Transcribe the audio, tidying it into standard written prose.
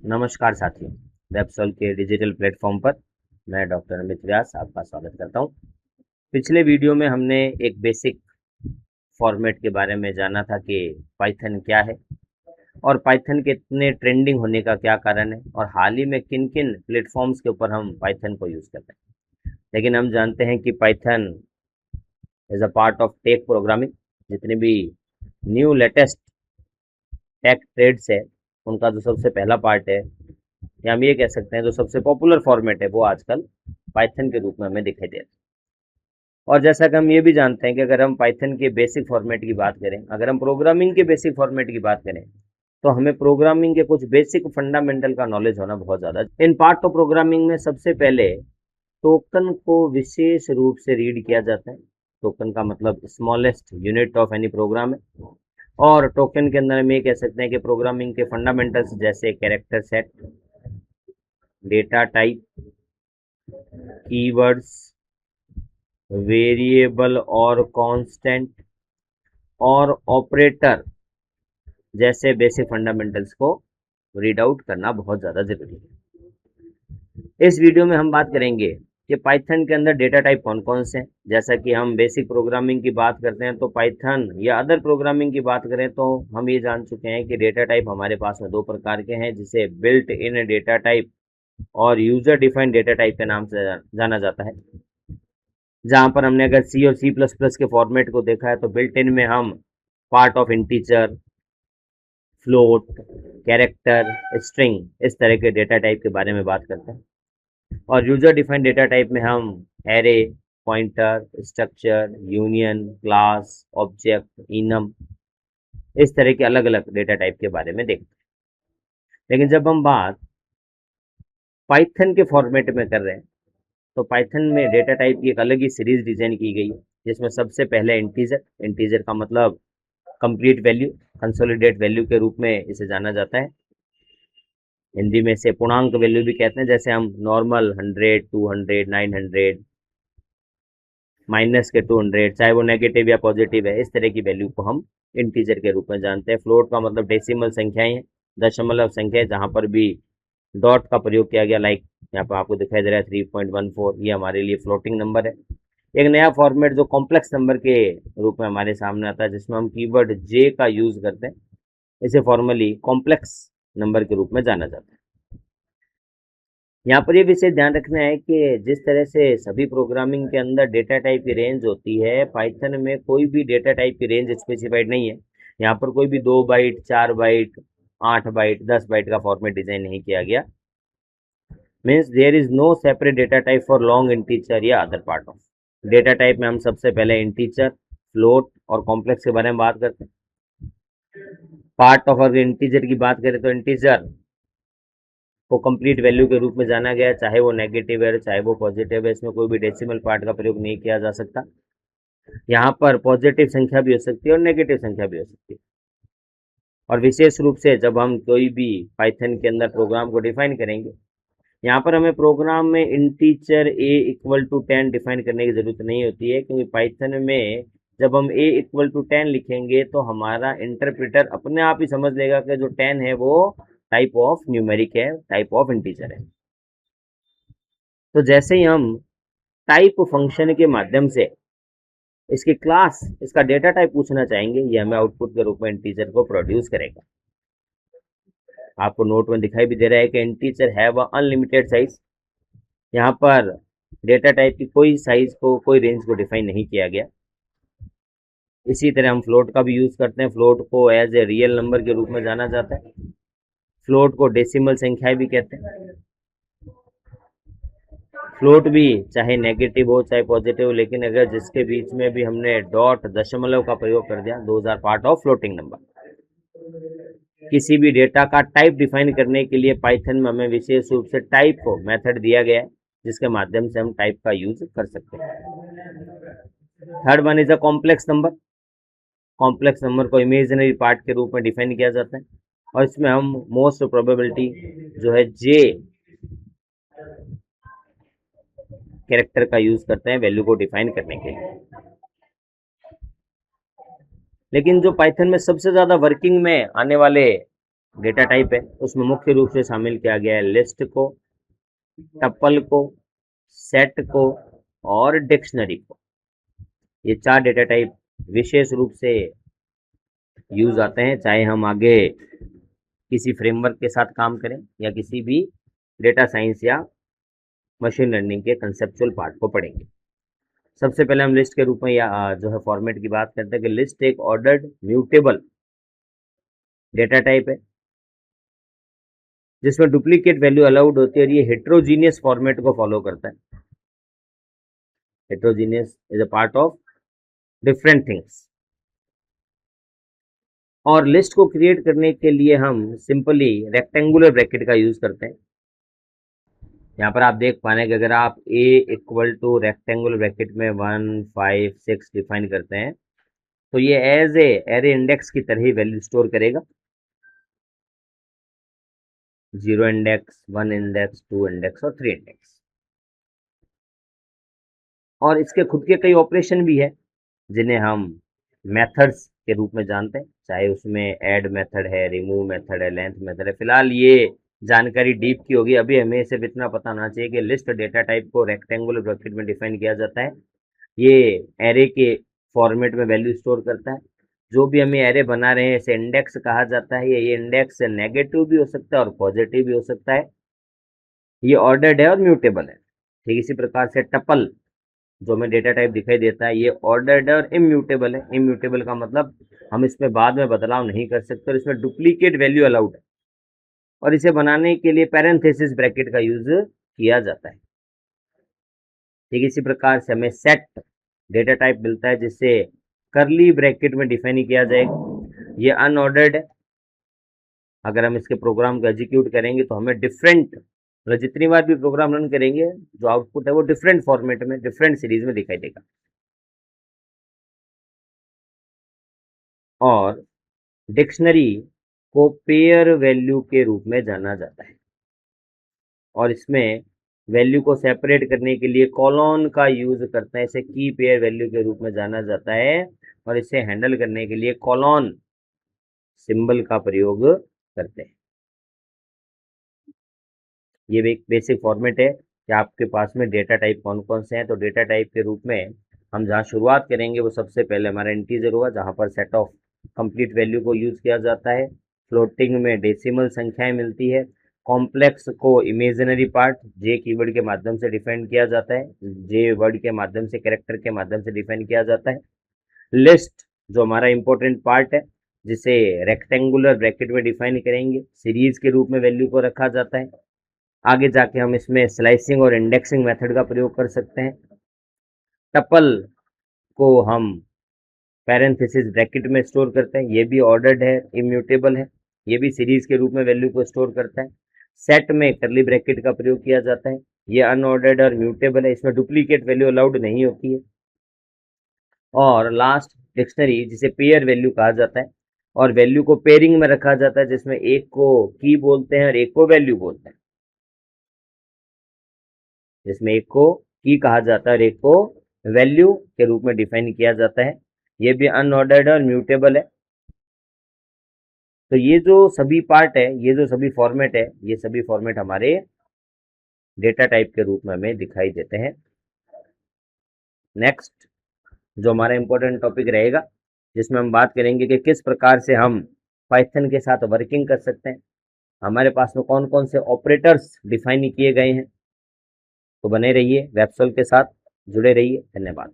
नमस्कार साथियों, वेबसॉल के डिजिटल प्लेटफॉर्म पर मैं डॉक्टर अमित व्यास आपका स्वागत करता हूं। पिछले वीडियो में हमने एक बेसिक फॉर्मेट के बारे में जाना था कि पाइथन क्या है और पाइथन के इतने ट्रेंडिंग होने का क्या कारण है और हाल ही में किन किन प्लेटफॉर्म्स के ऊपर हम पाइथन को यूज़ करते हैं। लेकिन हम जानते हैं कि Python is a part of tech programming. जितने भी न्यू लेटेस्ट टेक ट्रेड्स है उनका जो सबसे पहला पार्ट है, या हम ये कह सकते हैं जो सबसे पॉपुलर फॉर्मेट है, वो आजकल पाइथन के रूप में हमें दिखाई दे रहा है। और जैसा कि हम ये भी जानते हैं कि अगर हम पाइथन के बेसिक फॉर्मेट की बात करें, अगर हम प्रोग्रामिंग के बेसिक फॉर्मेट की बात करें, तो हमें प्रोग्रामिंग के कुछ बेसिक फंडामेंटल का नॉलेज होना बहुत ज़्यादा। इन पार्ट ऑफ प्रोग्रामिंग में सबसे पहले टोकन को विशेष रूप से रीड किया जाता है। टोकन का मतलब smallest unit of any program है। और टोकन के अंदर हम ये कह सकते हैं कि प्रोग्रामिंग के फंडामेंटल्स जैसे character set, data type, keywords, variable और कांस्टेंट और ऑपरेटर जैसे बेसिक फंडामेंटल्स को रीड आउट करना बहुत ज़्यादा ज़रूरी है। इस वीडियो में हम बात करेंगे कि पाइथन के अंदर डेटा टाइप कौन कौन से हैं। जैसा कि हम बेसिक प्रोग्रामिंग की बात करते हैं तो पाइथन या अदर प्रोग्रामिंग की बात करें तो हम ये जान चुके हैं कि डेटा टाइप हमारे पास में दो प्रकार के हैं, जिसे बिल्ट इन डेटा टाइप और यूजर डिफाइंड डेटा टाइप के नाम से जाना जाता है। जहाँ पर हमने अगर सी और सी प्लस प्लस के फॉर्मेट को देखा है तो बिल्ट इन में हम part of integer, float, character, string इस तरह के डेटा टाइप के बारे में बात करते हैं। और यूजर डिफाइंड डेटा टाइप में हम array, pointer, structure, union, class, object, enum इस तरह के अलग अलग डेटा टाइप के बारे में देखते हैं। लेकिन जब हम बात पाइथन के फॉर्मेट में कर रहे हैं तो पाइथन में डेटा टाइप की एक अलग ही सीरीज डिजाइन की गई है, जिसमें सबसे पहले इंटीजर। इंटीजर का मतलब कंप्लीट वैल्यू, कंसोलिडेट वैल्यू के रूप में इसे जाना जाता है। हिंदी में इसे पूर्णांक वैल्यू भी कहते हैं। जैसे हम नॉर्मल 100, 200, 900, माइनस के 200, चाहे वो नेगेटिव या पॉजिटिव है, इस तरह की वैल्यू को हम इंटीजर के रूप में जानते हैं। फ्लोट का मतलब डेसिमल संख्याएं हैं, दशमलव संख्या, जहां पर भी डॉट का प्रयोग किया गया। लाइक यहाँ पर आपको दिखाई दे रहा है 3.14, ये हमारे लिए फ्लोटिंग नंबर है। एक नया फॉर्मेट जो कॉम्प्लेक्स नंबर के रूप में हमारे सामने आता है, जिसमें हम कीवर्ड जे का यूज करते हैं, इसे फॉर्मली कॉम्प्लेक्स नंबर के रूप में जाना जाता है। यहाँ पर ये विषय ध्यान रखना है कि जिस तरह से सभी प्रोग्रामिंग के अंदर डेटा टाइप की रेंज होती है, पाइथन में कोई भी डेटा टाइप की रेंज स्पेसिफाइड नहीं है। यहाँ पर कोई भी 2 बाइट, 4 बाइट, 8 बाइट, 10 बाइट का फॉर्मेट डिजाइन नहीं किया गया। Means there is no separate data type for long integer या other part of data type में। हम सबसे पहले इंटीजर, फ्लोट और कॉम्प्लेक्स के बारे में बात करते हैं। पार्ट ऑफ अगर इंटीजर की बात करें तो इंटीजर को कंप्लीट वैल्यू के रूप में जाना गया है, चाहे वो नेगेटिव है चाहे वो पॉजिटिव है। इसमें कोई भी डेसिमल पार्ट का प्रयोग नहीं किया जा सकता। यहाँ पर पॉजिटिव संख्या भी हो सकती है और नेगेटिव संख्या भी हो सकती है। और विशेष रूप से जब हम कोई भी पाइथन के अंदर प्रोग्राम को डिफाइन करेंगे, यहाँ पर हमें प्रोग्राम में integer a equal to 10 define करने की जरूरत नहीं होती है, क्योंकि पाइथन में जब हम ए इक्वल टू 10 लिखेंगे तो हमारा इंटरप्रेटर अपने आप ही समझ लेगा कि जो 10 है वो टाइप ऑफ न्यूमेरिक है, टाइप ऑफ इंटीजर है। तो जैसे ही हम टाइप फंक्शन के माध्यम से इसकी क्लास, इसका डेटा टाइप पूछना चाहेंगे, ये हमें आउटपुट के रूप में इंटीजर को प्रोड्यूस करेगा। आपको नोट में दिखाई भी दे रहा है कि integer have a unlimited size. यहाँ पर डेटा टाइप की कोई साइज को, कोई रेंज को डिफाइन नहीं किया गया। इसी तरह हम फ्लोट का भी यूज करते हैं। फ्लोट को एज ए रियल नंबर के रूप में जाना जाता है। फ्लोट को डेसिमल संख्या भी कहते हैं। फ्लोट भी चाहे नेगेटिव हो चाहे पॉजिटिव हो, लेकिन अगर जिसके बीच में भी हमने डॉट, दशमलव का प्रयोग कर दिया, those are part of floating number. किसी भी डेटा का टाइप डिफाइन करने के लिए पाइथन में हमें विशेष रूप से टाइप मेथड दिया गया है, जिसके माध्यम से हम टाइप का यूज कर सकते हैं। Third one is a complex number. Complex number को इमेजिनरी पार्ट के रूप में डिफाइन किया जाता है, और इसमें हम मोस्ट प्रोबेबिलिटी जो है जे कैरेक्टर का यूज करते हैं वैल्यू को डिफाइन करने के लिए। लेकिन जो पाइथन में सबसे ज्यादा वर्किंग में आने वाले डेटा टाइप है उसमें मुख्य रूप से शामिल किया गया है लिस्ट को, टपल को, सेट को और डिक्शनरी को। ये 4 डेटा टाइप विशेष रूप से यूज आते हैं, चाहे हम आगे किसी फ्रेमवर्क के साथ काम करें या किसी भी डेटा साइंस या मशीन लर्निंग के कंसेप्चुअल पार्ट को पढ़ेंगे। सबसे पहले हम लिस्ट के रूप में या जो है फॉर्मेट की बात करते हैं कि लिस्ट एक ऑर्डर्ड म्यूटेबल डेटा टाइप है जिसमें डुप्लीकेट वैल्यू अलाउड होती है और ये हेट्रोजीनियस फॉर्मेट को फॉलो करता है। Heterogeneous is a part of different things. और लिस्ट को क्रिएट करने के लिए हम सिंपली रेक्टेंगुलर ब्रैकेट का यूज करते हैं। यहाँ पर आप देख पा रहे हैं कि अगर आप a equal two rectangular bracket में 1 5 6 डिफाइन करते हैं तो ये एज ए एरे इंडेक्स की तरह ही वैल्यू स्टोर करेगा। 0 इंडेक्स, 1 इंडेक्स, 2 इंडेक्स और 3 इंडेक्स। और इसके खुद के कई ऑपरेशन भी है जिन्हें हम मेथड्स के रूप में जानते हैं, चाहे उसमें ऐड मेथड है, रिमूव मेथड है, लेंथ मेथड है। फिलहाल ये जानकारी डीप की होगी, अभी हमें सिर्फ इतना पता होना चाहिए कि लिस्ट डेटा टाइप को रेक्टेंगुलर ब्रैकेट में डिफाइन किया जाता है। ये एरे के फॉर्मेट में वैल्यू स्टोर करता है। जो भी हमें एरे बना रहे हैं इसे इंडेक्स कहा जाता है। ये इंडेक्स नेगेटिव भी हो सकता है और पॉजिटिव भी हो सकता है। ये ऑर्डर्ड है और म्यूटेबल है। ठीक इसी प्रकार से टपल जो हमें डेटा टाइप दिखाई देता है ये ऑर्डर्ड है और इम्यूटेबल है। इम्यूटेबल का मतलब हम इसमें बाद में बदलाव नहीं कर सकते और इसमें डुप्लीकेट वैल्यू अलाउड है और इसे बनाने के लिए पैरेंथेसिस ब्रैकेट का यूज किया जाता है। ठीक इसी प्रकार से हमें सेट डेटा टाइप मिलता है जिसे करली ब्रैकेट में डिफाइन किया जाएगा। ये अनऑर्डर्ड है। अगर हम इसके प्रोग्राम को एग्जीक्यूट करेंगे तो हमें डिफरेंट, मतलब जितनी बार भी प्रोग्राम रन करेंगे जो आउटपुट है वो डिफरेंट फॉर्मेट में, डिफरेंट सीरीज में दिखाई देगा। और डिक्शनरी को पेयर वैल्यू के रूप में जाना जाता है और इसमें वैल्यू को सेपरेट करने के लिए कॉलन का यूज करते हैं। इसे की पेयर वैल्यू के रूप में जाना जाता है और इसे हैंडल करने के लिए कॉलन सिंबल का प्रयोग करते हैं। ये एक बेसिक फॉर्मेट है कि आपके पास में डेटा टाइप कौन कौन से हैं। तो डेटा टाइप के रूप में हम जहाँ शुरुआत करेंगे वो सबसे पहले हमारा इंटीजर होगा, जहाँ पर सेट ऑफ कंप्लीट वैल्यू को यूज किया जाता है। फ्लोटिंग में डेसिमल संख्याएं मिलती है। कॉम्प्लेक्स को इमेजिनरी पार्ट जे कीवर्ड के माध्यम से डिफाइन किया जाता है, जे वर्ड के माध्यम से, कैरेक्टर के माध्यम से डिफाइन किया जाता है। लिस्ट जो हमारा इंपॉर्टेंट पार्ट है जिसे रेक्टेंगुलर ब्रैकेट में डिफाइन करेंगे, सीरीज के रूप में वैल्यू को रखा जाता है। आगे जाके हम इसमें स्लाइसिंग और इंडेक्सिंग मेथड का प्रयोग कर सकते हैं। टपल को हम पैरेंथेसिस ब्रैकेट में स्टोर करते हैं, ये भी ऑर्डर्ड है, इम्यूटेबल है। ये भी सीरीज के रूप में वैल्यू को स्टोर करता है। सेट में करली ब्रैकेट का प्रयोग किया जाता है। ये अनऑर्डर्ड और म्यूटेबल है, इसमें डुप्लीकेट वैल्यू अलाउड नहीं होती है। और लास्ट डिक्शनरी जिसे पेयर वैल्यू कहा जाता है और वैल्यू को पेयरिंग में रखा जाता है जिसमें एक को की बोलते हैं और एक को वैल्यू बोलते हैं। जिसमें एक को की कहा जाता है और एक को वैल्यू के रूप में डिफाइन किया जाता है। ये भी अनऑर्डर्ड और म्यूटेबल है। तो ये जो सभी पार्ट है, ये जो सभी फॉर्मेट है, ये सभी फॉर्मेट हमारे डेटा टाइप के रूप में हमें दिखाई देते हैं। नेक्स्ट जो हमारा इंपॉर्टेंट टॉपिक रहेगा जिसमें हम बात करेंगे कि किस प्रकार से हम पाइथन के साथ वर्किंग कर सकते हैं, हमारे पास में कौन कौन से ऑपरेटर्स डिफाइन किए गए हैं। तो बने रहिए, वेबसोल के साथ जुड़े रहिए। धन्यवाद।